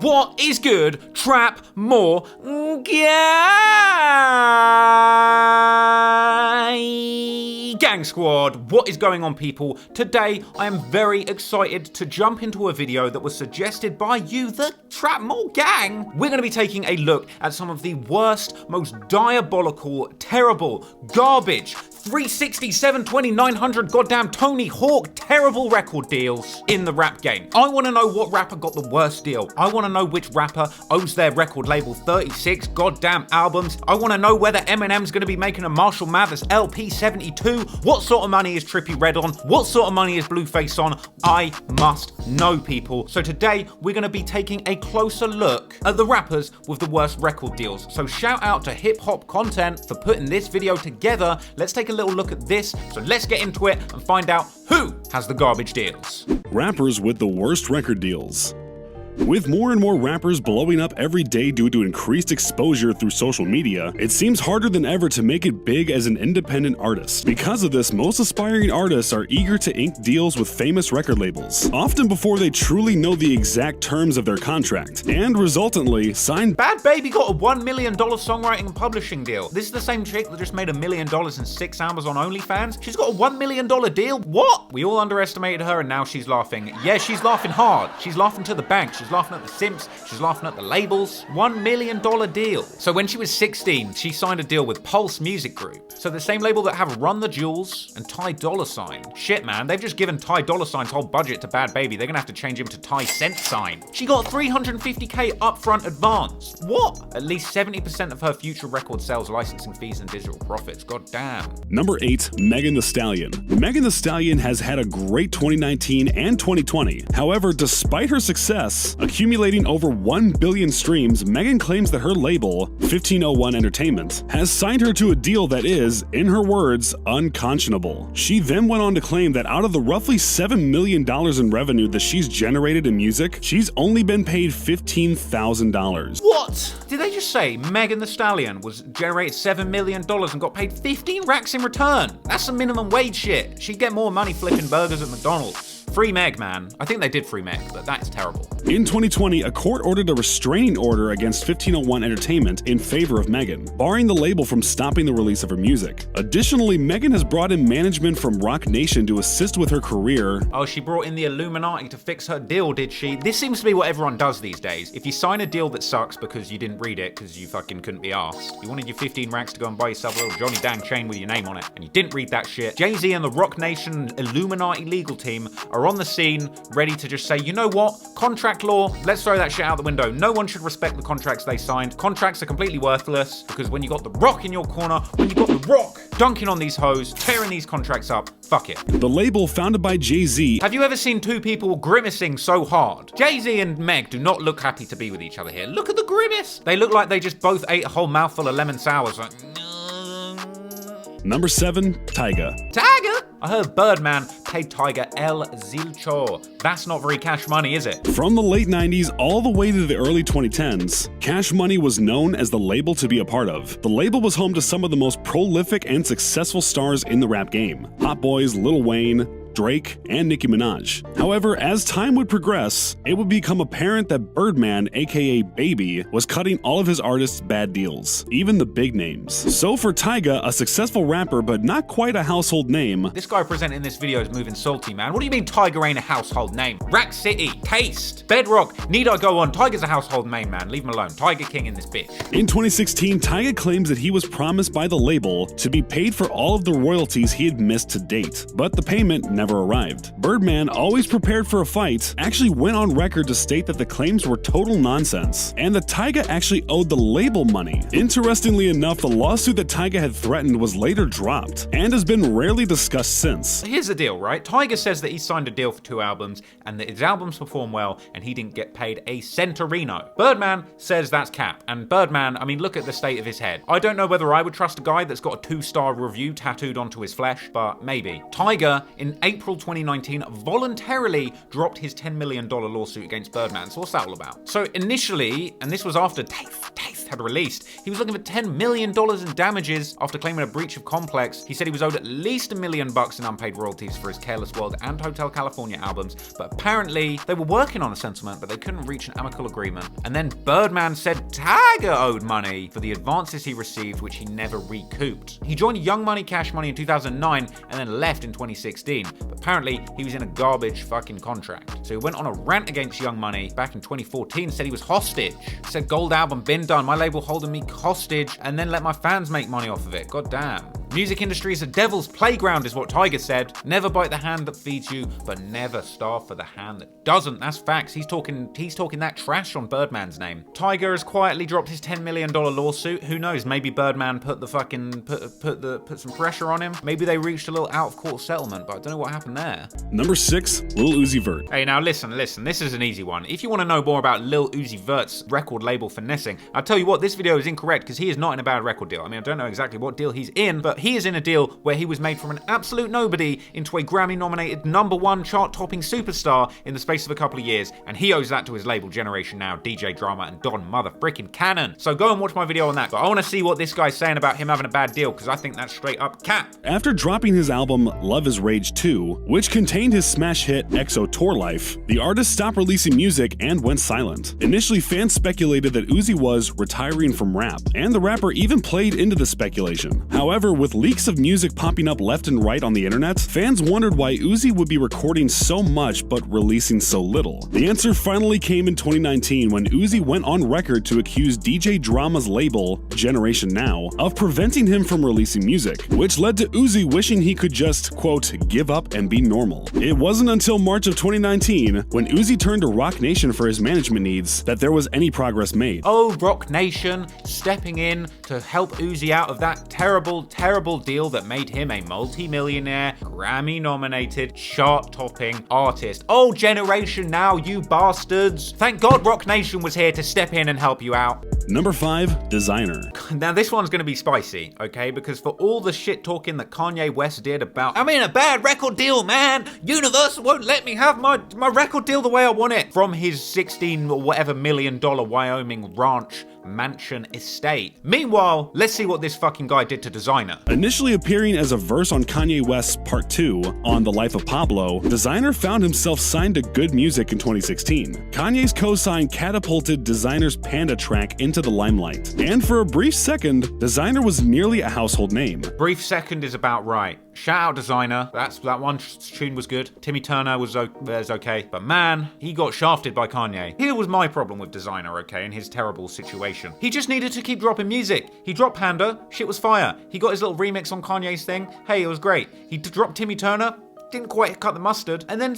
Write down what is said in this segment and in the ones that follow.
What is good, trap more gang squad? What is going on, people? Today I am very excited to jump into a video that was suggested by you, the Trap More Gang. We're going to be taking a look at some of the worst, most diabolical, terrible, garbage 360, 720, 900 goddamn Tony Hawk terrible record deals in the rap game. I want to know what rapper got the worst deal. I want to know which rapper owes their record label 36 goddamn albums. I want to know whether Eminem's going to be making a Marshall Mathers LP 72. What sort of money is Trippie Redd on? What sort of money is Blueface on? I must know, people. So today we're going to be taking a closer look at the rappers with the worst record deals. So shout out to Hip Hop Content for putting this video together. Let's take a little look at this. So let's get into it and find out who has the garbage deals. Rappers with the worst record deals. With more and more rappers blowing up every day due to increased exposure through social media, it seems harder than ever to make it big as an independent artist. Because of this, most aspiring artists are eager to ink deals with famous record labels, often before they truly know the exact terms of their contract, and resultantly sign. Bad Baby got a $1 million songwriting and publishing deal. This is the same chick that just made $1 million in 6 hours on OnlyFans. She's got a $1 million deal? What? We all underestimated her and now she's laughing. Yeah, she's laughing hard. She's laughing to the bank. She's laughing at the simps, she's laughing at the labels. $1 million deal. So when she was 16, she signed a deal with Pulse Music Group. So the same label that have Run the Jewels and Ty Dolla $ign. Shit, man, they've just given Ty Dolla $ign's whole budget to Bad Baby. They're gonna have to change him to Ty Cent Sign. She got $350K upfront advance. What? At least 70% of her future record sales, licensing fees, and digital profits. God damn. Number 8, Megan Thee Stallion. Megan Thee Stallion has had a great 2019 and 2020. However, despite her success, accumulating over 1 billion streams, Megan claims that her label, 1501 Entertainment, has signed her to a deal that is, in her words, unconscionable. She then went on to claim that out of the roughly $7 million in revenue that she's generated in music, she's only been paid $15,000. What? Did they just say Megan Thee Stallion was generated $7 million and got paid 15 racks in return? That's some minimum wage shit. She'd get more money flipping burgers at McDonald's. Free Meg, man. I think they did free Meg, but that's terrible. In 2020, a court ordered a restraining order against 1501 Entertainment in favor of Megan, barring the label from stopping the release of her music. Additionally, Megan has brought in management from Roc Nation to assist with her career. Oh, she brought in the Illuminati to fix her deal, did she? This seems to be what everyone does these days. If you sign a deal that sucks because you didn't read it because you fucking couldn't be asked, you wanted your 15 racks to go and buy yourself a little Johnny Dang chain with your name on it, and you didn't read that shit, Jay-Z and the Roc Nation Illuminati legal team are on the scene, ready to just say, you know what? Contract law, let's throw that shit out the window. No one should respect the contracts they signed. Contracts are completely worthless because when you got The Rock in your corner, when you got The Rock dunking on these hoes, tearing these contracts up, fuck it. The label, founded by Jay-Z. Have you ever seen two people grimacing so hard? Jay-Z and Meg do not look happy to be with each other here. Look at the grimace. They look like they just both ate a whole mouthful of lemon sours. Like, Number 7, Tyga. Tyga? I heard Birdman paid Tyga El Zilcho. That's not very Cash Money, is it? From the late 90s all the way to the early 2010s, Cash Money was known as the label to be a part of. The label was home to some of the most prolific and successful stars in the rap game. Hot Boys, Lil Wayne, Drake, and Nicki Minaj. However, as time would progress, it would become apparent that Birdman, aka Baby, was cutting all of his artists bad deals, even the big names. So for Tyga, a successful rapper but not quite a household name. This guy presenting this video is moving salty, man. What do you mean Tyga ain't a household name? Rack City, Taste, Bedrock, need I go on? Tyga's a household name, man. Leave him alone. Tyga King in this bitch. In 2016, Tyga claims that he was promised by the label to be paid for all of the royalties he had missed to date, but the payment never arrived. Birdman, always prepared for a fight, actually went on record to state that the claims were total nonsense, and that Tyga actually owed the label money. Interestingly enough, the lawsuit that Tyga had threatened was later dropped, and has been rarely discussed since. Here's the deal, right? Tyga says that he signed a deal for 2 albums, and that his albums perform well, and he didn't get paid a centorino. Birdman says that's cap, and Birdman, I mean, look at the state of his head. I don't know whether I would trust a guy that's got a 2-star review tattooed onto his flesh, but maybe. Tyga, in April 2019, voluntarily dropped his $10 million lawsuit against Birdman. So what's that all about? So initially, and this was after Taste, had released. He was looking for $10 million in damages after claiming a breach of Complex. He said he was owed at least $1 million in unpaid royalties for his Careless World and Hotel California albums, but apparently they were working on a settlement, but they couldn't reach an amicable agreement. And then Birdman said Tiger owed money for the advances he received, which he never recouped. He joined Young Money Cash Money in 2009 and then left in 2016, but apparently he was in a garbage fucking contract. So he went on a rant against Young Money back in 2014, said he was hostage. He said, gold album been done, my label holding me hostage, and then let my fans make money off of it. God damn. Music industry is a devil's playground is what Tiger said. Never bite the hand that feeds you, but never starve for the hand that doesn't. That's facts. He's talking that trash on Birdman's name. Tiger has quietly dropped his $10 million lawsuit. Who knows? Maybe Birdman put some pressure on him. Maybe they reached a little out of court settlement, but I don't know what happened there. Number 6, Lil Uzi Vert. Hey, now listen. This is an easy one. If you want to know more about Lil Uzi Vert's record label finessing, I'll tell you what, this video is incorrect because he is not in a bad record deal. I mean, I don't know exactly what deal he's in, but he is in a deal where he was made from an absolute nobody into a Grammy-nominated #1 chart-topping superstar in the space of a couple of years, and he owes that to his label Generation Now, DJ Drama, and Don Motherfrickin' Cannon. So go and watch my video on that, but I want to see what this guy's saying about him having a bad deal, because I think that's straight up cap. After dropping his album Love is Rage 2, which contained his smash hit EXO Tour Life, the artist stopped releasing music and went silent. Initially, fans speculated that Uzi was retiring from rap, and the rapper even played into the speculation. However, with leaks of music popping up left and right on the internet, fans wondered why Uzi would be recording so much but releasing so little. The answer finally came in 2019 when Uzi went on record to accuse DJ Drama's label, Generation Now, of preventing him from releasing music, which led to Uzi wishing he could just, quote, give up and be normal. It wasn't until March of 2019, when Uzi turned to Roc Nation for his management needs, that there was any progress made. Oh, Roc Nation stepping in to help Uzi out of that terrible, terrible deal that made him a multi-millionaire, Grammy-nominated, chart-topping artist. Oh, Generation Now, you bastards. Thank God Roc Nation was here to step in and help you out. Number 5, Designer. Now this one's gonna be spicy, okay? Because for all the shit talking that Kanye West did about, I'm in a bad record deal, man. Universal won't let me have my record deal the way I want it. From his 16 or whatever $1 million Wyoming ranch mansion estate. Meanwhile, let's see what this fucking guy did to Designer. Initially appearing as a verse on Kanye West's Part 2 on The Life of Pablo, Designer found himself signed to Good Music in 2016. Kanye's co-sign catapulted Designer's Panda track into the limelight, and for a brief second, Designer was nearly a household name. Brief second is about right. Shout out Designer, that one tune was good. Timmy Turner was okay, but man, he got shafted by Kanye. Here was my problem with Designer, okay, in his terrible situation. He just needed to keep dropping music. He dropped Panda, shit was fire. He got his little remix on Kanye's thing, hey, it was great. He dropped Timmy Turner, didn't quite cut the mustard, and then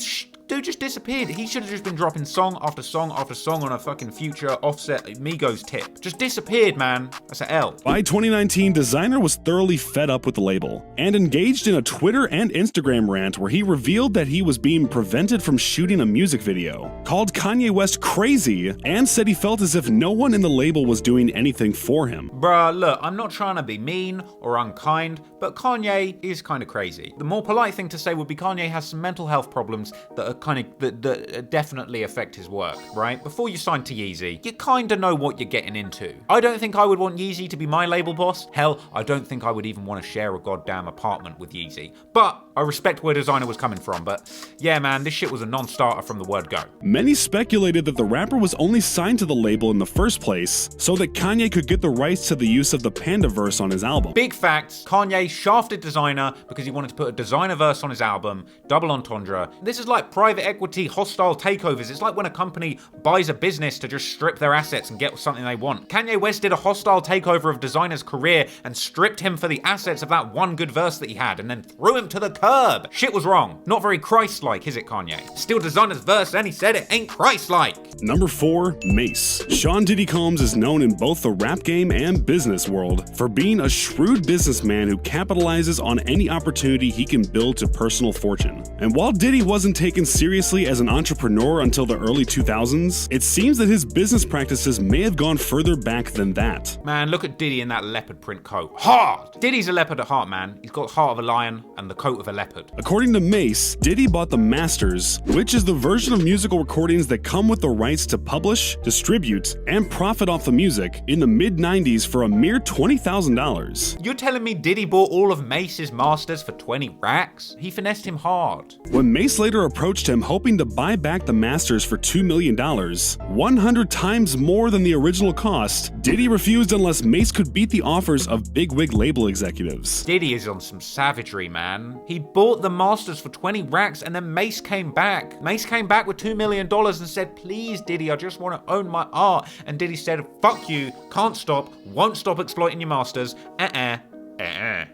dude just disappeared. He should have just been dropping song after song after song on a fucking Future, Offset, Migos tip. Just disappeared, man. That's an L. By 2019, Designer was thoroughly fed up with the label and engaged in a Twitter and Instagram rant where he revealed that he was being prevented from shooting a music video, called Kanye West crazy, and said he felt as if no one in the label was doing anything for him. Bruh, look, I'm not trying to be mean or unkind, but Kanye is kind of crazy. The more polite thing to say would be Kanye has some mental health problems that are that definitely affect his work, right? Before you sign to Yeezy, you kinda know what you're getting into. I don't think I would want Yeezy to be my label boss. Hell, I don't think I would even want to share a goddamn apartment with Yeezy. But I respect where Designer was coming from, but yeah, man, this shit was a non-starter from the word go. Many speculated that the rapper was only signed to the label in the first place so that Kanye could get the rights to the use of the Panda verse on his album. Big facts, Kanye shafted Designer because he wanted to put a Designer verse on his album, double entendre. This is like private equity hostile takeovers. It's like when a company buys a business to just strip their assets and get something they want. Kanye West did a hostile takeover of Designer's career and stripped him for the assets of that one good verse that he had and then threw him to the curb. Shit was wrong. Not very Christ-like, is it, Kanye? Still Designer's verse and he said it ain't Christ-like. Number 4, Mace. Sean Diddy Combs is known in both the rap game and business world for being a shrewd businessman who capitalizes on any opportunity he can build to personal fortune. And while Diddy wasn't taken seriously as an entrepreneur until the early 2000s, it seems that his business practices may have gone further back than that. Man, look at Diddy in that leopard print coat. Hard! Diddy's a leopard at heart, man. He's got the heart of a lion and the coat of a leopard. According to Mace, Diddy bought the Masters, which is the version of musical recordings that come with the rights to publish, distribute, and profit off the music, in the mid-90s for a mere $20,000. You're telling me Diddy bought all of Mace's masters for 20 racks? He finessed him hard. When Mace later approached him hoping to buy back the Masters for $2 million, 100 times more than the original cost, Diddy refused unless Mace could beat the offers of bigwig label executives. Diddy is on some savagery, man. He bought the masters for 20 racks and then Mace came back. Mace came back with $2 million and said, please Diddy, I just want to own my art. And Diddy said, fuck you, can't stop, won't stop exploiting your masters,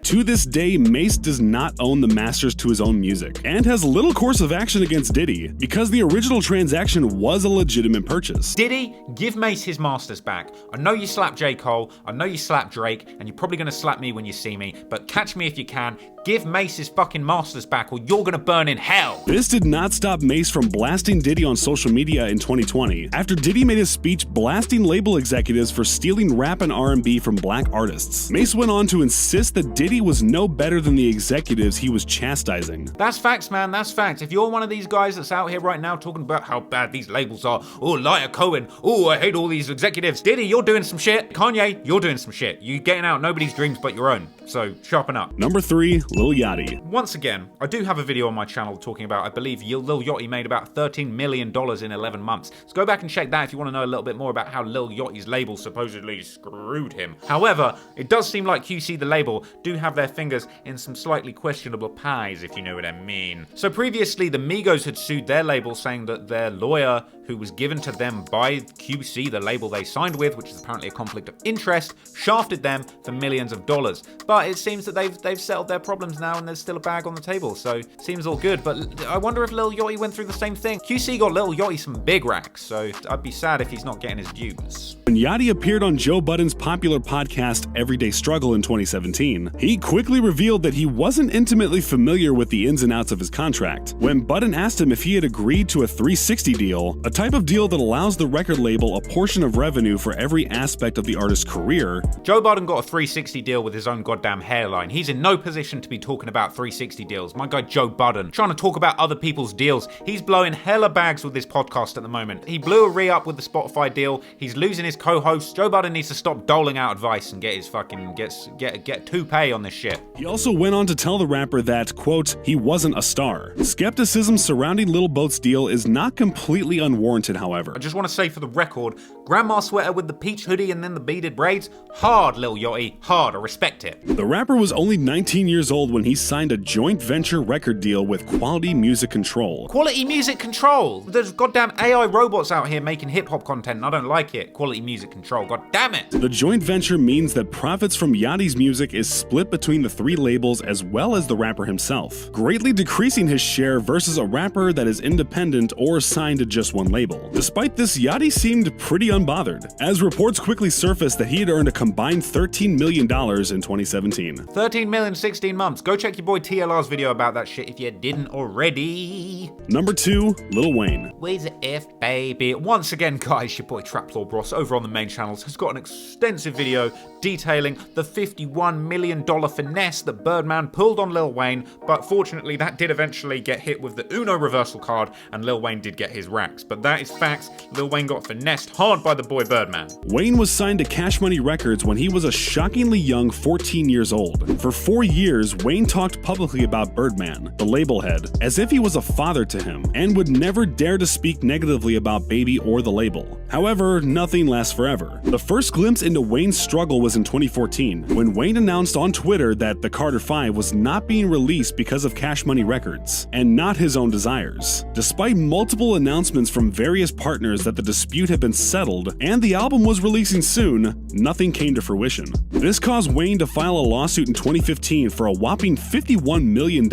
To this day, Mace does not own the masters to his own music, and has little course of action against Diddy, because the original transaction was a legitimate purchase. Diddy, give Mace his masters back. I know you slapped J. Cole, I know you slapped Drake, and you're probably gonna slap me when you see me, but catch me if you can. Give Mace his fucking masters back or you're gonna burn in hell. This did not stop Mace from blasting Diddy on social media in 2020, after Diddy made his speech blasting label executives for stealing rap and R&B from black artists. Mace went on to insist that Diddy was no better than the executives he was chastising. That's facts, man, that's facts. If you're one of these guys that's out here right now talking about how bad these labels are, oh, Liar Cohen, oh, I hate all these executives. Diddy, you're doing some shit. Kanye, you're doing some shit. You're getting out nobody's dreams but your own. So sharpen up. Number 3, Lil Yachty. Once again, I do have a video on my channel talking about, I believe Lil Yachty made about $13 million in 11 months. So go back and check that if you want to know a little bit more about how Lil Yachty's label supposedly screwed him. However, it does seem like QC the label do have their fingers in some slightly questionable pies, if you know what I mean. So previously, the Migos had sued their label saying that their lawyer, who was given to them by QC, the label they signed with, which is apparently a conflict of interest, shafted them for millions of dollars. But it seems that they've settled their problems now and there's still a bag on the table, so seems all good. But I wonder if Lil Yachty went through the same thing. QC got Lil Yachty some big racks, so I'd be sad if he's not getting his dues. When Yachty appeared on Joe Budden's popular podcast Everyday Struggle in 2017, he quickly revealed that he wasn't intimately familiar with the ins and outs of his contract. When Budden asked him if he had agreed to a 360 deal, a type of deal that allows the record label a portion of revenue for every aspect of the artist's career, Joe Budden got a 360 deal with his own goddamn hairline. He's in no position to be talking about 360 deals. My guy Joe Budden, trying to talk about other people's deals. He's blowing hella bags with this podcast at the moment. He blew a re-up with the Spotify deal. He's losing his co-host. Joe Budden needs to stop doling out advice and get his fucking, get toupee on this shit. He also went on to tell the rapper that, quote, he wasn't a star. Skepticism surrounding Lil Boat's deal is not completely unwarranted, however. I just want to say for the record, grandma sweater with the peach hoodie and then the beaded braids, hard, Lil Yachty, hard, I respect it. The rapper was only 19 years old when he signed a joint venture record deal with Quality Music Control. Quality Music Control? There's goddamn AI robots out here making hip-hop content and I don't like it. Quality Music Control, god damn it. The joint venture means that profits from Yachty's music is split between the three labels as well as the rapper himself, greatly decreasing his share versus a rapper that is independent or signed to just one label. Despite this, Yachty seemed pretty unbothered, as reports quickly surfaced that he had earned a combined $13 million in 2017. 13 million, 16 months. Go check your boy TLR's video about that shit if you didn't already. Number 2, Lil Wayne. WEEZY F, baby. Once again, guys, your boy Traplaw Bros over on the main channels has got an extensive video detailing the $51 million finesse that Birdman pulled on Lil Wayne, but fortunately that did eventually get hit with the Uno reversal card and Lil Wayne did get his racks. But that is facts, Lil Wayne got finessed hard by the boy Birdman. Wayne was signed to Cash Money Records when he was a shockingly young 14 years old. For 4 years, Wayne talked publicly about Birdman, the label head, as if he was a father to him, and would never dare to speak negatively about Baby or the label. However, nothing lasts forever. The first glimpse into Wayne's struggle was in 2014, when Wayne announced on Twitter that the Carter 5 was not being released because of Cash Money Records, and not his own desires. Despite multiple announcements from various partners that the dispute had been settled and the album was releasing soon, nothing came to fruition. This caused Wayne to file a lawsuit in 2015 for a whopping $51 million.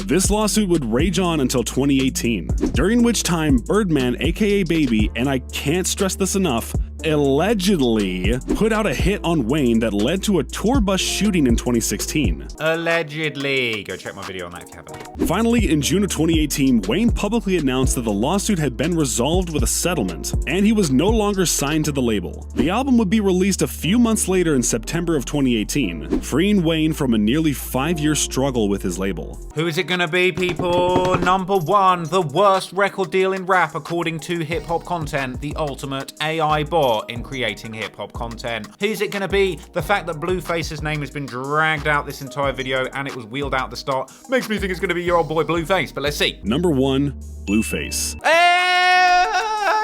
This lawsuit would rage on until 2018, during which time Birdman, aka Baby, and I can't stress this enough, allegedly put out a hit on Wayne that led to a tour bus shooting in 2016. Allegedly. Go check my video on that if you haven't. Finally, in June of 2018, Wayne publicly announced that the lawsuit had been resolved with a settlement, and he was no longer signed to the label. The album would be released a few months later in September of 2018, freeing Wayne from a nearly 5-year struggle with his label. Who is it gonna be, people? Number 1, the worst record deal in rap according to Hip Hop Content, the ultimate AI bot in creating hip hop content. Who's it gonna be? The fact that Blueface's name has been dragged out this entire video and it was wheeled out at the start makes me think it's gonna be your old boy Blueface, but let's see. Number 1, Blueface.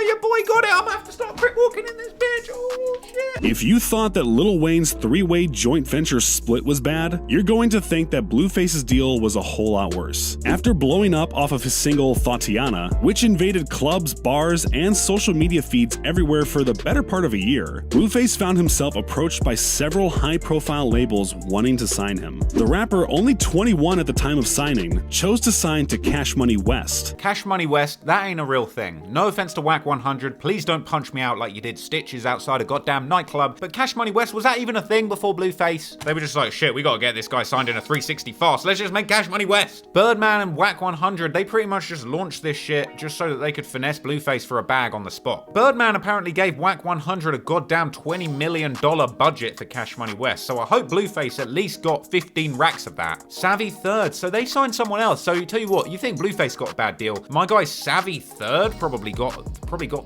Your boy got it. I'm gonna have to start brick walking in this bitch. Oh shit. If you thought that Lil Wayne's 3-way joint venture split was bad, you're going to think that Blueface's deal was a whole lot worse. After blowing up off of his single Thotiana, which invaded clubs, bars, and social media feeds everywhere for the better part of a year, Blueface found himself approached by several high-profile labels wanting to sign him. The rapper, only 21 at the time of signing, chose to sign to Cash Money West. Cash Money West, that ain't a real thing. No offense to Whack 100, please don't punch me out like you did Stitches outside a goddamn nightclub, but Cash Money West, was that even a thing before Blueface? They were just like, shit, we gotta get this guy signed in a 360 fast, let's just make Cash Money West. Birdman and Whack 100, they pretty much just launched this shit just so that they could finesse Blueface for a bag on the spot. Birdman apparently gave Whack 100 a goddamn $20 million budget for Cash Money West, so I hope Blueface at least got 15 racks of that. Savvy Third, so they signed someone else, so you tell you what, you think Blueface got a bad deal, my guy Savvy Third probably got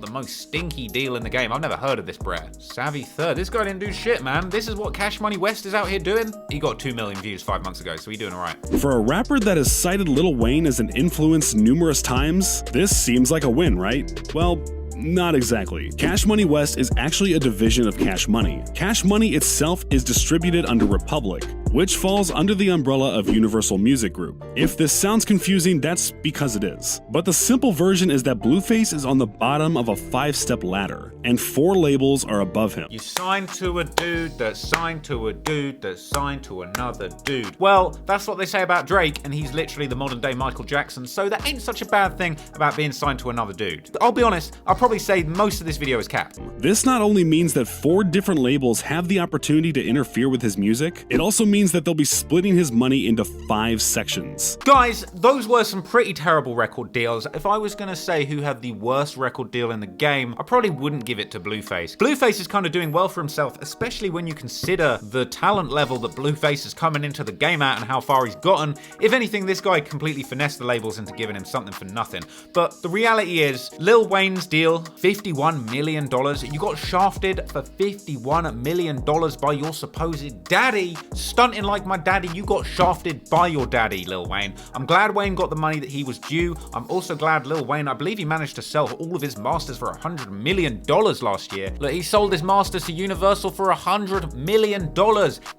the most stinky deal in the game. I've never heard of this brat. Savvy Third, this guy didn't do shit, man. This is what Cash Money West is out here doing. He got 2 million views 5 months ago, so he's doing alright. For a rapper that has cited Lil Wayne as an influence numerous times, this seems like a win, right? Well, not exactly. Cash Money West is actually a division of Cash Money. Cash Money itself is distributed under Republic, which falls under the umbrella of Universal Music Group. If this sounds confusing, that's because it is. But the simple version is that Blueface is on the bottom of a 5-step ladder, and 4 labels are above him. You signed to a dude that signed to a dude that signed to another dude. Well, that's what they say about Drake, and he's literally the modern day Michael Jackson, so that ain't such a bad thing about being signed to another dude. I'll be honest, I'll probably say most of this video is cap. This not only means that 4 different labels have the opportunity to interfere with his music, it also means that they'll be splitting his money into 5 sections. Guys, those were some pretty terrible record deals. If I was gonna say who had the worst record deal in the game, I probably wouldn't give it to Blueface. Blueface is kind of doing well for himself, especially when you consider the talent level that Blueface is coming into the game at and how far he's gotten. If anything, this guy completely finessed the labels into giving him something for nothing. But the reality is, Lil Wayne's deal, $51 million. You got shafted for $51 million by your supposed daddy. Stunting like my daddy, you got shafted by your daddy, Lil Wayne. I'm glad Wayne got the money that he was due. I'm also glad Lil Wayne, I believe he managed to sell all of his masters for $100 million last year. Look, he sold his masters to Universal for $100 million.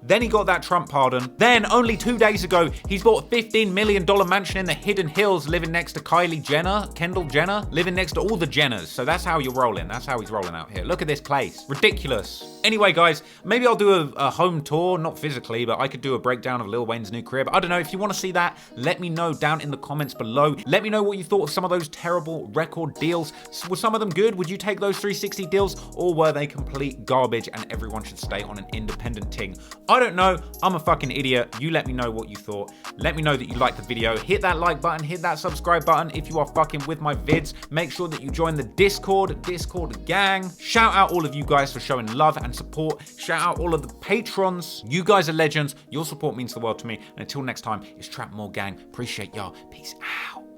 Then he got that Trump pardon. Then, only 2 days ago, he's bought a $15 million mansion in the Hidden Hills, living next to Kylie Jenner, Kendall Jenner, living next to all the Jenners. So that's how you're rolling. That's how he's rolling out here. Look at this place. Ridiculous. Anyway, guys, maybe I'll do a home tour, not physically, but I could do a breakdown of Lil Wayne's new crib. I don't know. If you want to see that, let me know down in the comments below. Let me know what you thought of some of those terrible record deals. Were some of them good? Would you take those 360 deals, or were they complete garbage and everyone should stay on an independent ting? I don't know. I'm a fucking idiot. You let me know what you thought. Let me know that you liked the video. Hit that like button, hit that subscribe button if you are fucking with my vids. Make sure that you join the Discord gang. Shout out all of you guys for showing love and support. Shout out all of the patrons. You guys are legends. Your support means the world to me. And until next time, it's Trap More Gang. Appreciate y'all. Peace out.